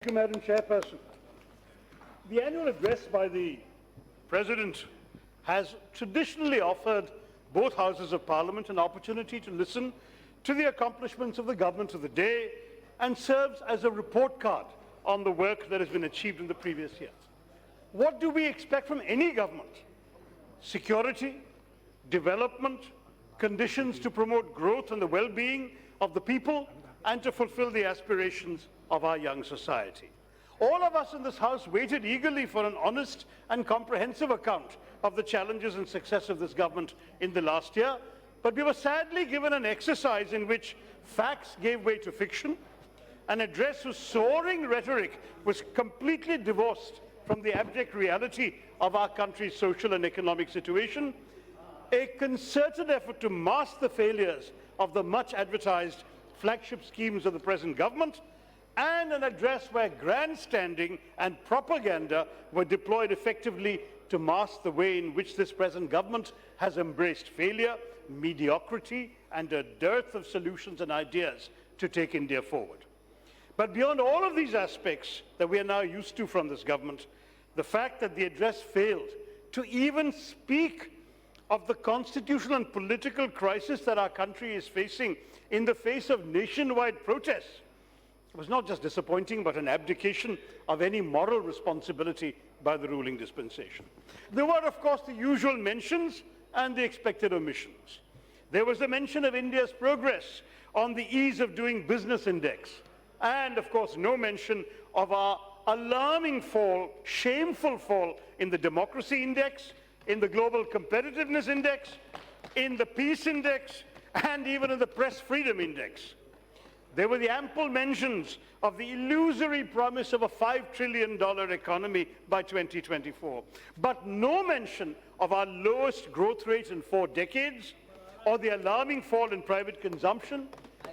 you, Madam Chairperson. The annual address by the President has traditionally offered both Houses of Parliament an opportunity to listen to the accomplishments of the government of the day and serves as a report card on the work that has been achieved in the previous years. What do we expect from any government? Security, development, conditions to promote growth and the well-being of the people, and to fulfill the aspirations of our young society. All of us in this House waited eagerly for an honest and comprehensive account of the challenges and success of this government in the last year, but we were sadly given an exercise in which facts gave way to fiction, an address whose soaring rhetoric was completely divorced from the abject reality of our country's social and economic situation, a concerted effort to mask the failures of the much-advertised flagship schemes of the present government, and an address where grandstanding and propaganda were deployed effectively to mask the way in which this present government has embraced failure, mediocrity, and a dearth of solutions and ideas to take India forward. But beyond all of these aspects that we are now used to from this government, the fact that the address failed to even speak of the constitutional and political crisis that our country is facing in the face of nationwide protests was not just disappointing, but an abdication of any moral responsibility by the ruling dispensation. There were, of course, the usual mentions and the expected omissions. There was the mention of India's progress on the Ease of Doing Business Index, and, of course, no mention of our alarming fall, shameful fall in the Democracy Index, in the Global Competitiveness Index, in the Peace Index, and even in the Press Freedom Index. There were the ample mentions of the illusory promise of a $5 trillion economy by 2024, but no mention of our lowest growth rate in 4 decades, or the alarming fall in private consumption,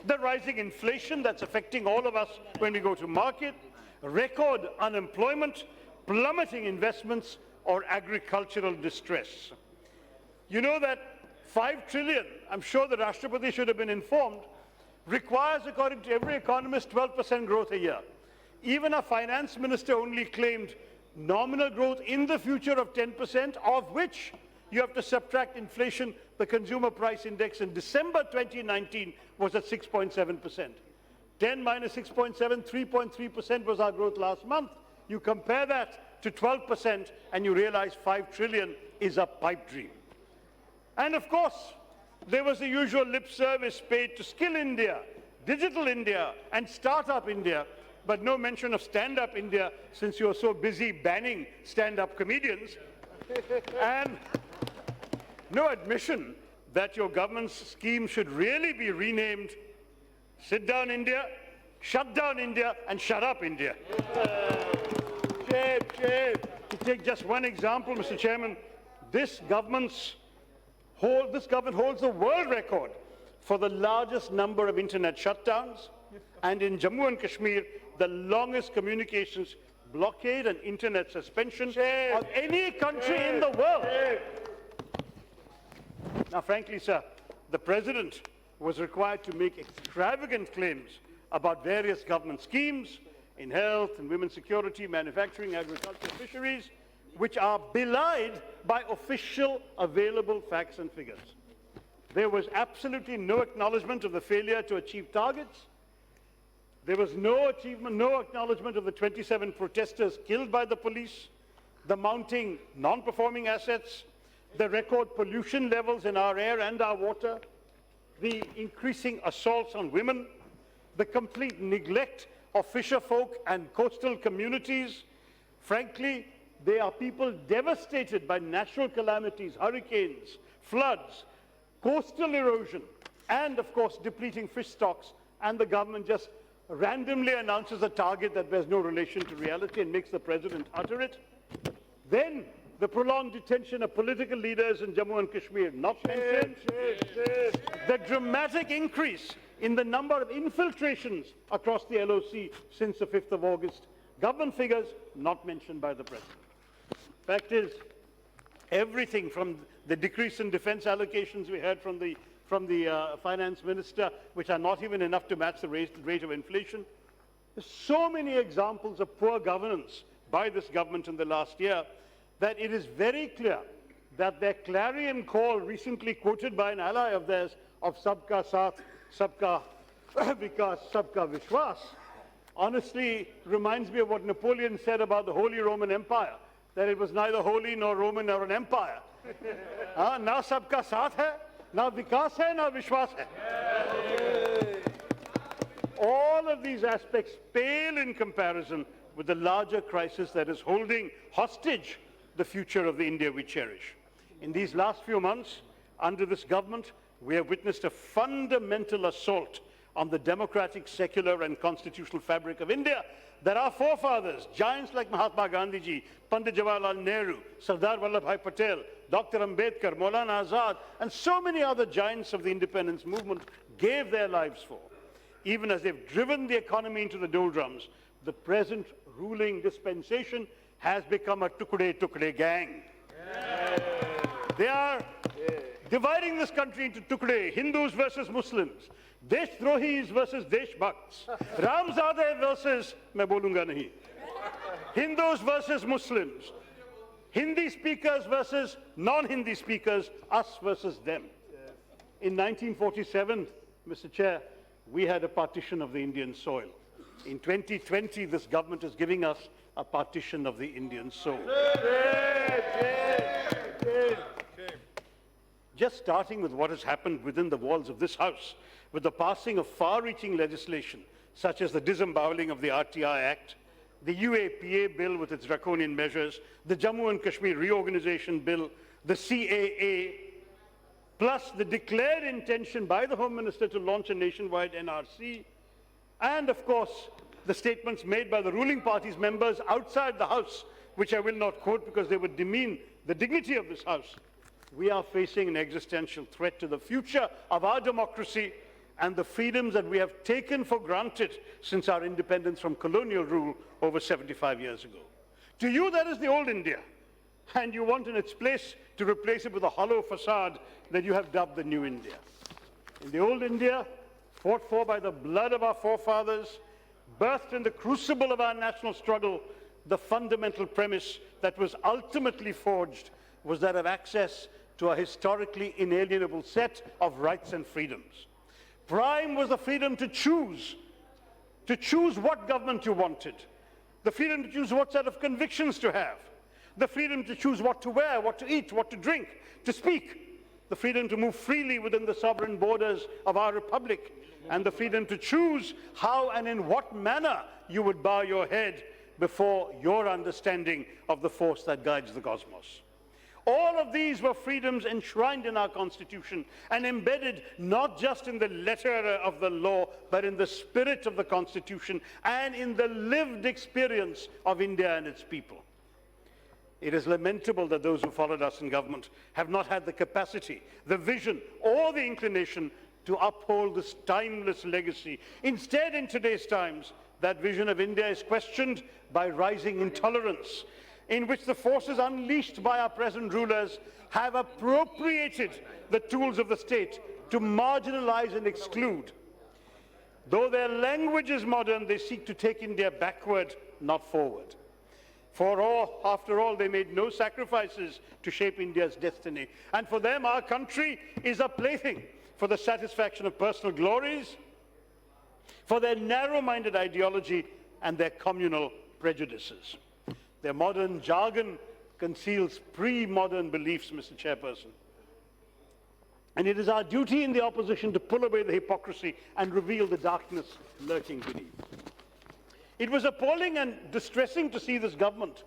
the rising inflation that's affecting all of us when we go to market, record unemployment, plummeting investments, or agricultural distress. You know that 5 trillion, I'm sure the Rashtrapati should have been informed, requires, according to every economist, 12% growth a year. Even our finance minister only claimed nominal growth in the future of 10%, of which you have to subtract inflation. The consumer price index in December 2019 was at 6.7%. 10 minus 6.7, 3.3% was our growth last month. You compare that to 12% and you realize 5 trillion is a pipe dream. And of course, there was the usual lip service paid to Skill India, Digital India, and Startup India, but no mention of Stand-Up India since you are so busy banning stand-up comedians, and no admission that your government's scheme should really be renamed Sit Down India, Shut Down India, and Shut Up India. To take just one example, Mr. Chairman, this government holds the world record for the largest number of internet shutdowns, and in Jammu and Kashmir, the longest communications blockade and internet suspension of any country in the world. Now, frankly, sir, the President was required to make extravagant claims about various government schemes in health and women's security, manufacturing, agriculture, fisheries, which are belied by official available facts and figures. There was absolutely no acknowledgement of the failure to achieve targets. There was no acknowledgement of the 27 protesters killed by the police, the mounting non-performing assets, the record pollution levels in our air and our water, the increasing assaults on women, the complete neglect of fisherfolk and coastal communities. Frankly, they are people devastated by natural calamities, hurricanes, floods, coastal erosion, and of course depleting fish stocks, and the government just randomly announces a target that bears no relation to reality and makes the President utter it. Then the prolonged detention of political leaders in Jammu and Kashmir, not mentioned. The dramatic increase in the number of infiltrations across the LOC since the 5th of August. Government figures not mentioned by the President. Fact is, everything from the decrease in defense allocations we heard from the finance minister, which are not even enough to match the rate of inflation, There's so many examples of poor governance by this government in the last year that it is very clear that their clarion call, recently quoted by an ally of theirs, of Sabka Saath, Sabka Vikas, Sabka Vishwas, honestly reminds me of what Napoleon said about the Holy Roman Empire, that it was neither holy nor Roman nor an empire. Na Sabka Saath hai, na Vikas hai, na Vishwas hai. All of these aspects pale in comparison with the larger crisis that is holding hostage the future of the India we cherish. In these last few months, under this government, we have witnessed a fundamental assault on the democratic, secular and constitutional fabric of India that our forefathers, giants like Mahatma Gandhi ji, Pandit Jawaharlal Nehru, Sardar Vallabhbhai Patel, Dr. Ambedkar, Maulana Azad, and so many other giants of the independence movement gave their lives for. Even as they've driven the economy into the doldrums, the present ruling dispensation has become a tukde gang. They are dividing this country into tukde, Hindus versus Muslims, Deshdrohis versus Deshbhakts, Ramzade versus, main bolunga nahi, Hindus versus Muslims, Hindi speakers versus non-Hindi speakers, us versus them. In 1947, Mr. Chair, we had a partition of the Indian soil. In 2020, this government is giving us a partition of the Indian soul. Just starting with what has happened within the walls of this House, with the passing of far-reaching legislation, such as the disemboweling of the RTI Act, the UAPA bill with its draconian measures, the Jammu and Kashmir reorganization bill, the CAA, plus the declared intention by the Home Minister to launch a nationwide NRC, and of course, the statements made by the ruling party's members outside the House, which I will not quote because they would demean the dignity of this House. We are facing an existential threat to the future of our democracy and the freedoms that we have taken for granted since our independence from colonial rule over 75 years ago. To you, that is the old India, and you want in its place to replace it with a hollow facade that you have dubbed the new India. In the old India, fought for by the blood of our forefathers, birthed in the crucible of our national struggle, the fundamental premise that was ultimately forged was that of access to a historically inalienable set of rights and freedoms. Prime was the freedom to choose what government you wanted, the freedom to choose what set of convictions to have, the freedom to choose what to wear, what to eat, what to drink, to speak, the freedom to move freely within the sovereign borders of our republic, and the freedom to choose how and in what manner you would bow your head before your understanding of the force that guides the cosmos. All of these were freedoms enshrined in our Constitution and embedded not just in the letter of the law, but in the spirit of the Constitution and in the lived experience of India and its people. It is lamentable that those who followed us in government have not had the capacity, the vision, or the inclination to uphold this timeless legacy. Instead, in today's times, that vision of India is questioned by rising intolerance, in which the forces unleashed by our present rulers have appropriated the tools of the state to marginalize and exclude. Though their language is modern, they seek to take India backward, not forward. After all, they made no sacrifices to shape India's destiny. And for them, our country is a plaything for the satisfaction of personal glories, for their narrow-minded ideology and their communal prejudices. Their modern jargon conceals pre-modern beliefs, Mr. Chairperson. And it is our duty in the opposition to pull away the hypocrisy and reveal the darkness lurking beneath. It was appalling and distressing to see this government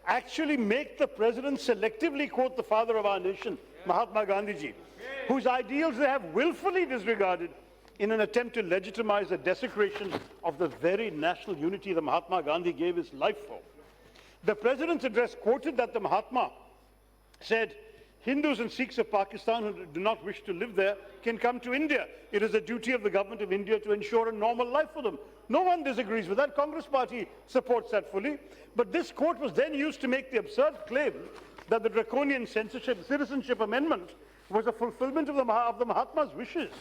actually make the president selectively quote the father of our nation, Mahatma Gandhi ji, whose ideals they have willfully disregarded in an attempt to legitimize the desecration of the very national unity that Mahatma Gandhi gave his life for. The President's address quoted that the Mahatma said, Hindus and Sikhs of Pakistan who do not wish to live there can come to India. It is the duty of the government of India to ensure a normal life for them. No one disagrees with that. Congress party supports that fully. But this quote was then used to make the absurd claim that the draconian citizenship amendment was a fulfillment of the Mahatma's wishes.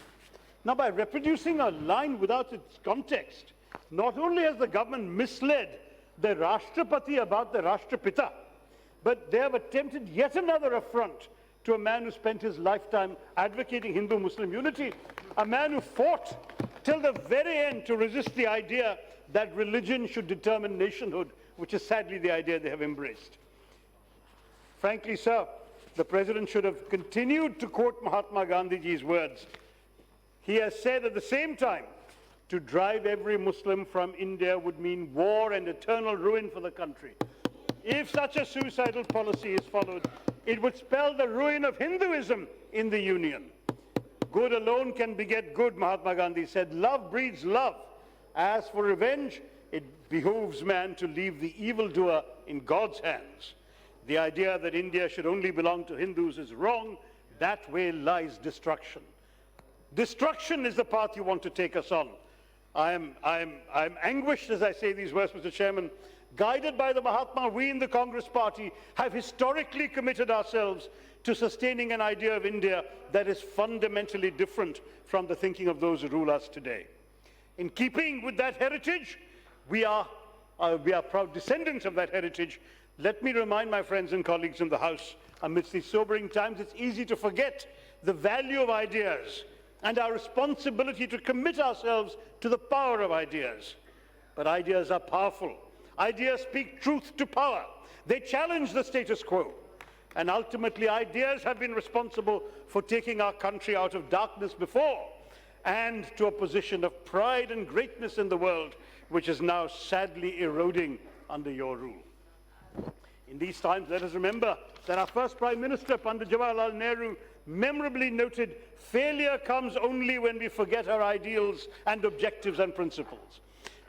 Now, by reproducing a line without its context Not only has the government misled the Rashtrapati about the Rashtrapita, but they have attempted yet another affront to a man who spent his lifetime advocating Hindu-Muslim unity, a man who fought till the very end to resist the idea that religion should determine nationhood, which is sadly the idea they have embraced. Frankly, sir, the President should have continued to quote Mahatma Gandhiji's words. He has said at the same time, to drive every Muslim from India would mean war and eternal ruin for the country. If such a suicidal policy is followed, it would spell the ruin of Hinduism in the Union. Good alone can beget good, Mahatma Gandhi said. Love breeds love. As for revenge, it behooves man to leave the evildoer in God's hands. The idea that India should only belong to Hindus is wrong. That way lies destruction. Destruction is the path you want to take us on. I'm anguished as I say these words, Mr. Chairman. Guided by the Mahatma, we in the Congress Party have historically committed ourselves to sustaining an idea of India that is fundamentally different from the thinking of those who rule us today. In keeping with that heritage, we are proud descendants of that heritage. Let me remind my friends and colleagues in the House, amidst these sobering times, it's easy to forget the value of ideas and our responsibility to commit ourselves to the power of ideas. But ideas are powerful. Ideas speak truth to power. They challenge the status quo. And ultimately, ideas have been responsible for taking our country out of darkness before and to a position of pride and greatness in the world, which is now sadly eroding under your rule. In these times, let us remember that our first Prime Minister, Pandit Jawaharlal Nehru, memorably noted, failure comes only when we forget our ideals and objectives and principles.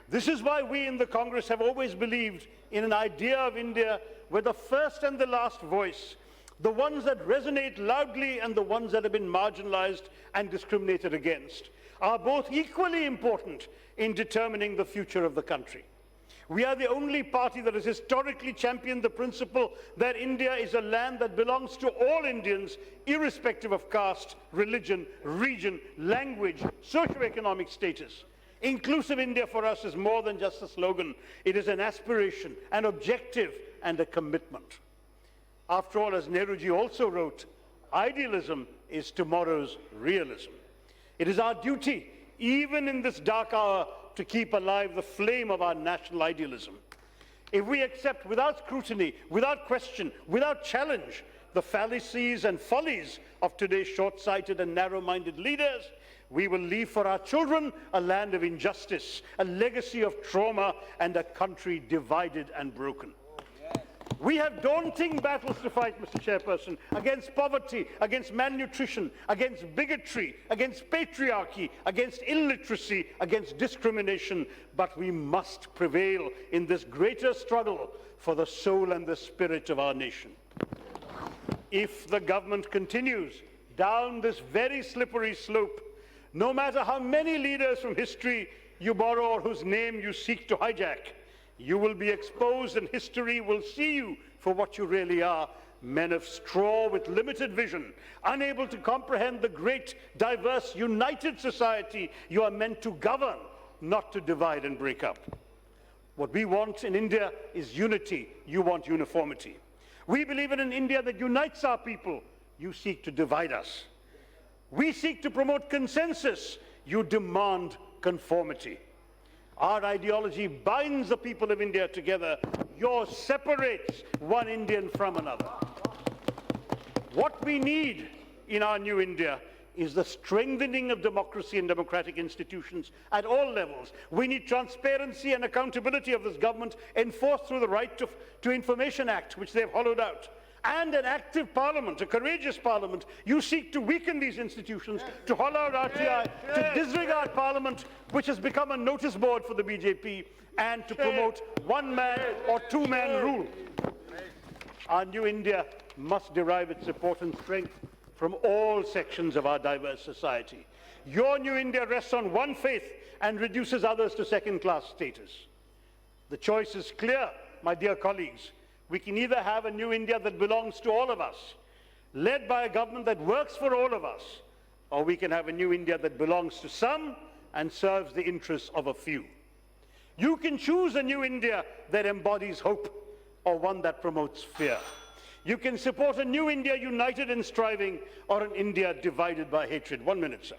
This is why we in the Congress have always believed in an idea of India where the first and the last voice, the ones that resonate loudly and the ones that have been marginalized and discriminated against, are both equally important in determining the future of the country. We are the only party that has historically championed the principle that India is a land that belongs to all Indians, irrespective of caste, religion, region, language, socioeconomic status. Inclusive India for us is more than just a slogan. It is an aspiration, an objective, and a commitment. After all, as Nehruji also wrote, idealism is tomorrow's realism. It is our duty, even in this dark hour, to keep alive the flame of our national idealism. If we accept without scrutiny, without question, without challenge, the fallacies and follies of today's short-sighted and narrow-minded leaders, we will leave for our children a land of injustice, a legacy of trauma, and a country divided and broken. We have daunting battles to fight, Mr. Chairperson, against poverty, against malnutrition, against bigotry, against patriarchy, against illiteracy, against discrimination, but we must prevail in this greater struggle for the soul and the spirit of our nation. If the government continues down this very slippery slope, no matter how many leaders from history you borrow or whose name you seek to hijack, you will be exposed and history will see you for what you really are, men of straw with limited vision, unable to comprehend the great, diverse, united society you are meant to govern, not to divide and break up. What we want in India is unity. You want uniformity. We believe in an India that unites our people. You seek to divide us. We seek to promote consensus. You demand conformity. Our ideology binds the people of India together. Yours separates one Indian from another. What we need in our new India is the strengthening of democracy and democratic institutions at all levels. We need transparency and accountability of this government enforced through the Right to Information Act, which they've hollowed out. And an active parliament, a courageous parliament. You seek to weaken these institutions, to hollow out RTI, to disregard parliament, which has become a notice board for the BJP, and to promote one-man or two-man rule. Our new India must derive its support and strength from all sections of our diverse society. Your new India rests on one faith and reduces others to second-class status. The choice is clear, my dear colleagues. We can either have a new India that belongs to all of us, led by a government that works for all of us, or we can have a new India that belongs to some and serves the interests of a few. You can choose a new India that embodies hope or one that promotes fear. You can support a new India united in striving or an India divided by hatred. 1 minute, sir.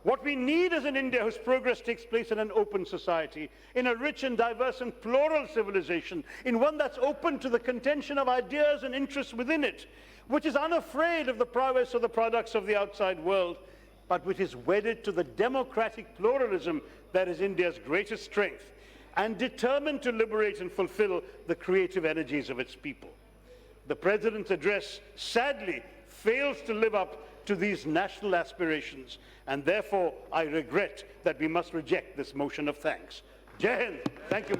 What we need is an India whose progress takes place in an open society, in a rich and diverse and plural civilization, in one that's open to the contention of ideas and interests within it, which is unafraid of the prowess of the products of the outside world, but which is wedded to the democratic pluralism that is India's greatest strength, and determined to liberate and fulfill the creative energies of its people. The President's address, sadly, fails to live up to these national aspirations, and therefore I regret that we must reject this motion of thanks. Jai Hind. Thank you, Mr.